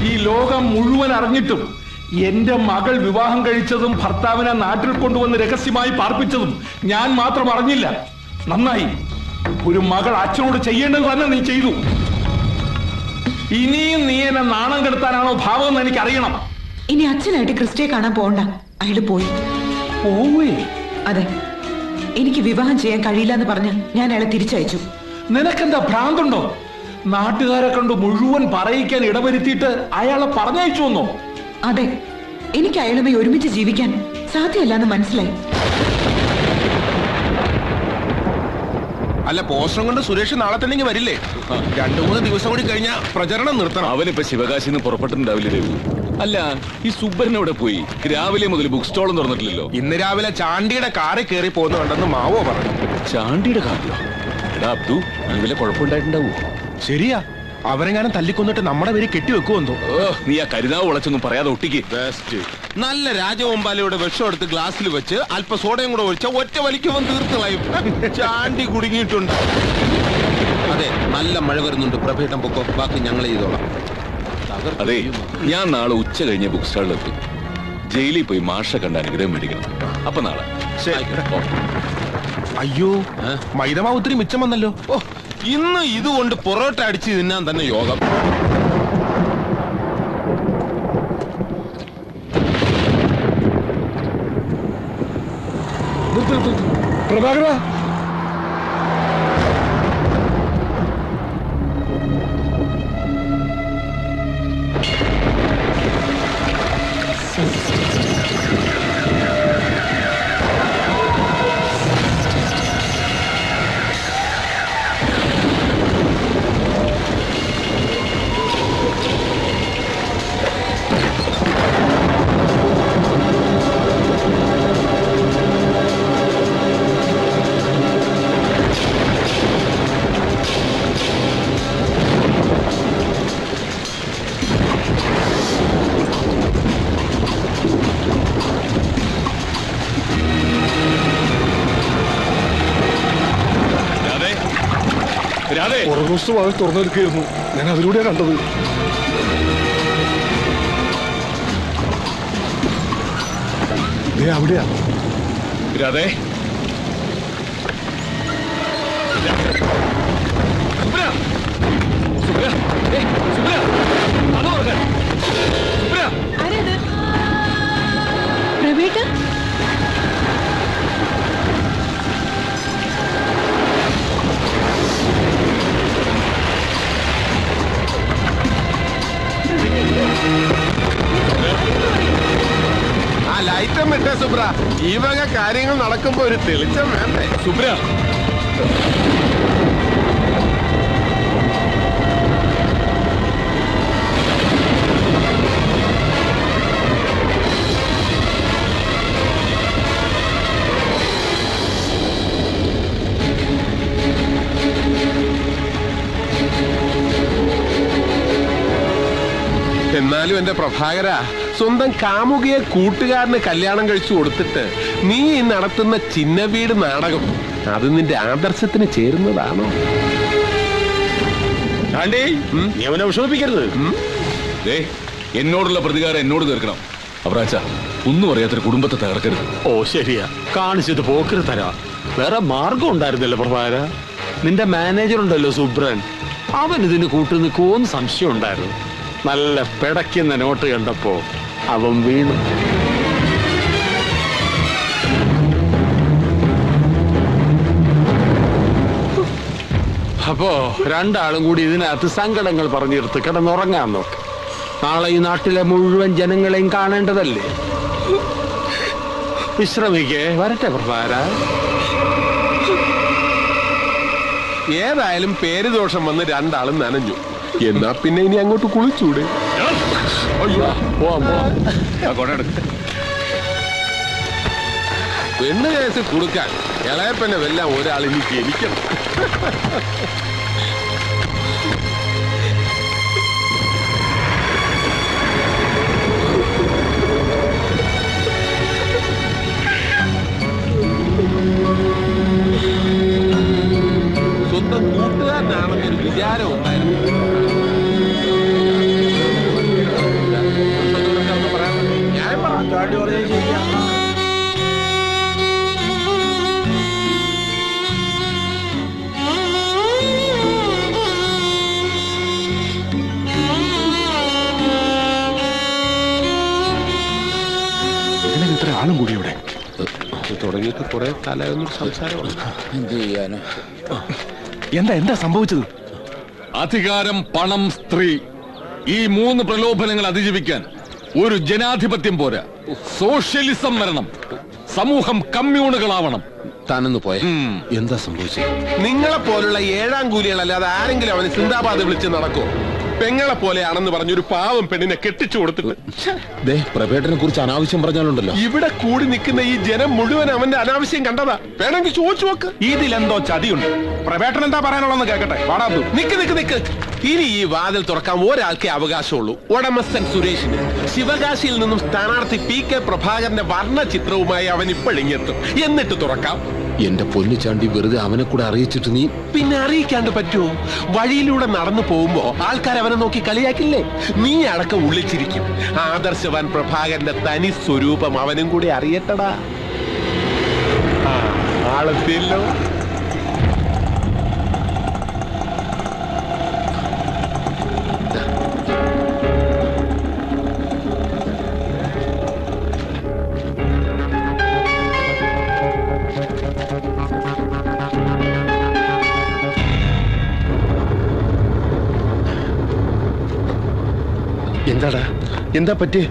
ഈ ലോകം മുഴുവൻ അറിഞ്ഞിട്ടും എന്റെ മകൾ വിവാഹം കഴിച്ചതും ഭർത്താവിനെ നാട്ടിൽ കൊണ്ടുവന്ന് രഹസ്യമായി പാർപ്പിച്ചതും ഞാൻ മാത്രം അറിഞ്ഞില്ല. നന്നായി. ഒരു മകൾ അച്ഛനോട് ചെയ്യേണ്ടത് തന്നെ നീ ചെയ്തു. ഇനിയും നീ എന്നെ നാണം കെടുത്താനാണോ ഭാവം എന്ന് എനിക്ക് അറിയണം. ഇനി അച്ഛനായിട്ട് ക്രിസ്റ്റയെ കാണാൻ പോകണ്ട. അയാള് പോയി. അതെ, എനിക്ക് വിവാഹം ചെയ്യാൻ കഴിയില്ല എന്ന് പറഞ്ഞ് ഞാൻ അയാളെ തിരിച്ചയച്ചു. നിനക്കെന്താ ഭ്രാന്തുണ്ടോ? നാട്ടുകാരെ കണ്ട് മുഴുവൻ പറയിക്കാൻ ഇടവരുത്തിയിട്ട് അയാളെ പറഞ്ഞയച്ചു വന്നോ? അതെ, എനിക്ക് അയാളുമായി ഒരുമിച്ച് ജീവിക്കാൻ സാധ്യമല്ലെന്ന് മനസ്സിലായി. അല്ല, പോസ്റ്ററും കൊണ്ട് സുരേഷ് നാളെ തന്നെ വരില്ലേ? 2-3 ദിവസം കൂടി കഴിഞ്ഞാൽ പ്രചരണം നിർത്തണം. അവനിപ്പോ ശിവകാശിന്ന് പുറപ്പെട്ടിട്ടുണ്ടാവില്ലേ ദേവു? അല്ല, ഈ സുബ്ബരനോടെ പോയി? രാവിലെ മുതൽ ബുക്ക് സ്റ്റോളും തുറന്നിട്ടില്ലല്ലോ. ഇന്ന് രാവിലെ ചാണ്ടിയുടെ കാറിൽ കയറി പോകുന്നുണ്ടെന്ന് മാവോ പറഞ്ഞു. ചാണ്ടിയുടെ കാറിലോ? എടാ അബ്ദു, അങ്ങനെ കുഴപ്പമുണ്ടായിട്ടുണ്ടാവൂ. ശരിയാ, അവരെങ്ങാനും തല്ലിക്കൊന്നിട്ട് നമ്മുടെ പേര് കെട്ടിവെക്കുമെന്തോ. നീ ആ കരുതാവ് വളച്ചൊന്നും പറയാതെ ഒട്ടിക്ക്. നല്ല രാജവമ്പാലയുടെ വിഷം എടുത്ത് ഗ്ലാസ്സിൽ വെച്ച് അല്പ സോഡയും കൂടെ ഒഴിച്ച ഒറ്റ വലിക്കുമ്പോൾ തീർത്തുകളയും. ചാണ്ടി കുടുങ്ങിയിട്ടുണ്ട്. അതെ, നല്ല മഴ വരുന്നുണ്ട്. പ്രഭേട്ടം പൊക്കോ, ബാക്കി ഞങ്ങൾ ചെയ്തോളാം. അതെ, ഞാൻ നാളെ ഉച്ച കഴിഞ്ഞ ബുക്ക് സ്റ്റാളിലെത്തും. ജയിലിൽ പോയി മാഷ കണ്ട അനുഗ്രഹം മേടിക്കണം. അപ്പൊ നാളെ. അയ്യോ, മൈദമാവ് ഒത്തിരി മിച്ചം വന്നല്ലോ. ഓ, ഇന്ന് ഇതുകൊണ്ട് പൊറോട്ട അടിച്ച് തിന്നാൻ തന്നെ യോഗം. പ്രഭാകര, പുറകുവശമായി തുറന്നെടുക്കുകയായിരുന്നു. ഞാൻ അതിലൂടെയാണ് കണ്ടത്. അവിടെയാ. രാധേ, പ്രവേട്ട, ആ ലൈറ്റം വിട്ടേ സുബ്ര. ഈ വക കാര്യങ്ങൾ നടക്കുമ്പോ ഒരു തെളിച്ചം വേണ്ടേ സുബ്ര? എന്നാലും എന്റെ പ്രഭാകര, സ്വന്തം കാമുകിയെ കൂട്ടുകാരന് കല്യാണം കഴിച്ചു കൊടുത്തിട്ട് നീ നടത്തുന്ന ചിന്ന വീട് നാടകം അത് നിന്റെ ആദർശത്തിന് ചേരുന്നതാണോ? അവനെ വിഷമിപ്പിക്കരുത്. എന്നോടുള്ള പ്രതികാരം എന്നോട് തീർക്കണം. അവറാച്ച, ഒന്നും അറിയാത്തൊരു കുടുംബത്തെ തകർക്കരുത്. ഓ ശരിയാ, കാണിച്ചത് പോക്കര് തരാ. വേറെ മാർഗം ഉണ്ടായിരുന്നല്ലോ പ്രഭാകര. നിന്റെ മാനേജർ ഉണ്ടല്ലോ സുബ്രൻ, അവൻ ഇതിന് കൂട്ടു നിൽക്കുമോന്ന് സംശയം ഉണ്ടായിരുന്നു. നല്ല പിടയ്ക്കുന്ന നോട്ട് കണ്ടപ്പോ അവൻ വീണു. അപ്പോ രണ്ടാളും കൂടി ഇതിനകത്ത് സങ്കടങ്ങൾ പറഞ്ഞിരുത്ത് കിടന്നുറങ്ങാൻ നോക്ക്. നാളെ ഈ നാട്ടിലെ മുഴുവൻ ജനങ്ങളെയും കാണേണ്ടതല്ലേ. വിശ്രമിക്കേ. വരട്ടെ പ്രഭാര. ഏതായാലും പേരുദോഷം വന്ന് രണ്ടാളും നനഞ്ഞു. എന്നാ പിന്നെ ഇനി അങ്ങോട്ട് കുളിച്ചൂടെ? പെണ്ണ് കേസ് കൊടുക്കാൻ ഇളയപ്പനെ വെല്ലാം ഒരാൾ ഇനി ജനിക്കണം. സ്വന്തം കൂട്ടുകാരനാണെന്നൊരു വിചാരം ഉണ്ടായിരുന്നു. ആളും കൂടി ഇവിടെ. തുടങ്ങിയിട്ട് കുറെ കാലമായൊന്നും സംസാരമാണ്. എന്ത് ചെയ്യാനോ? എന്താ സംഭവിച്ചത്? അധികാരം, പണം, സ്ത്രീ, ഈ 3 പ്രലോഭനങ്ങൾ അതിജീവിക്കാൻ ഒരു ജനാധിപത്യം പോരാ, സോഷ്യലിസം വരണം. സമൂഹം കമ്മ്യൂണുകളാവണം. താനൊന്ന് പോയ എന്താ സംഭവിച്ചത്? നിങ്ങളെ പോലുള്ള 7ാം കൂലികളല്ലാതെ ആരെങ്കിലും അവന് സിന്ദാബാദ് വിളിച്ച് നടക്കോ? പെങ്ങളെ പോലെയാണെന്ന് പറഞ്ഞൊരു പാവം പെണ്ണിനെ കെട്ടിച്ചു കൊടുത്തിട്ട് പ്രഭേട്ടനെ കുറിച്ച് അനാവശ്യം പറഞ്ഞാലുണ്ടല്ലോ. ഇവിടെ കൂടി നിൽക്കുന്ന ഈ ജനം മുഴുവൻ അവന്റെ അനാവശ്യം കണ്ടതാ. വേണമെങ്കിൽ ചോദിച്ചു നോക്ക്. ഇതിലെന്തോ ചതിയുണ്ട്. പ്രവേട്ടൻ എന്താ പറയാനുള്ളതെന്ന് കേക്കട്ടെ. വാടാ. നിക്ക്. ഇനി ഈ വാതിൽ തുറക്കാൻ ഒരാൾക്കേ അവകാശമുള്ളൂ, ഉടമസ്ഥൻ സുരേഷിന്. ശിവകാശിയിൽ നിന്നും സ്ഥാനാർത്ഥി PK പ്രഭാകരന്റെ വർണ്ണ ചിത്രവുമായി അവൻ ഇപ്പോഴിങ്ങെത്തും. എന്നിട്ട് തുറക്കാം. എന്റെ പൊന്നു ചാണ്ടി, വെറുതെ അവനെ കൂടെ അറിയിച്ചിട്ട് നീ പിന്നെ അറിയിക്കാണ്ട് പറ്റുമോ? വഴിയിലൂടെ നടന്നു പോകുമ്പോ ആൾക്കാർ അവനെ നോക്കി കളിയാക്കില്ലേ? നീ അടക്കം ഉള്ളിച്ചിരിക്കും. ആദർശവാൻ പ്രഭാകരന്റെ തനി സ്വരൂപം അവനും കൂടി അറിയട്ടടാ. ആളെത്തിയല്ലോ. എന്താ പറ്റി?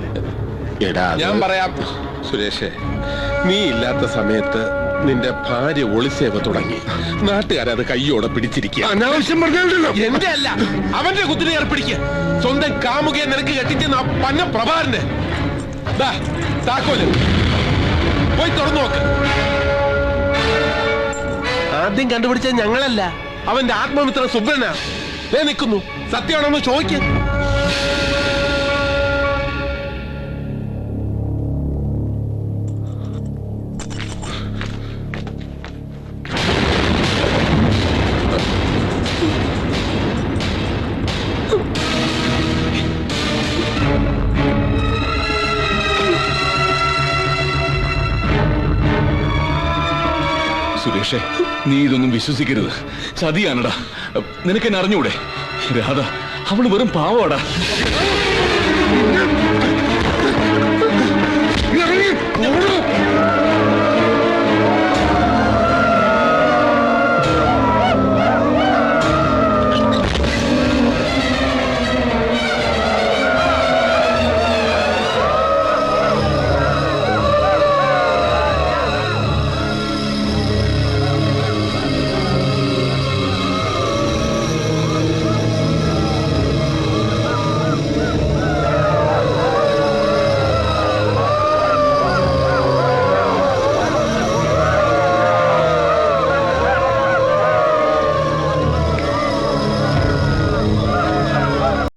ഞാൻ പറയാം സുരേഷേ, നീ ഇല്ലാത്ത സമയത്ത് നിന്റെ ഭാര്യ ഒളിസേവ തുടങ്ങി. നാട്ടുകാരത് കയ്യോടെ പിടിച്ചിരിക്കുക. അനാവശ്യം പറഞ്ഞല്ലോ. എന്റെ അല്ല, അവന്റെ കുത്തിനെ ഏർപ്പിടിക്കുക. സ്വന്തം കാമുകയെ നിനക്ക് കെട്ടിച്ചെന്ന പന്ന പ്രഭാകരന്റെ താക്കോല് പോയി തുറന്നു നോക്ക്. ആദ്യം കണ്ടുപിടിച്ചത് ഞങ്ങളല്ല, അവന്റെ ആത്മമിത്ര സുബ്രനാ. നിൽക്കുന്നു, സത്യമാണെന്ന് ചോദിക്ക. സുരേഷേ, നീ ഇതൊന്നും വിശ്വസിക്കരുത്. ചതിയാണടാ. നിനക്കെന്നെ അറിഞ്ഞൂടെ? രാധ അവള് വെറും പാവടാ.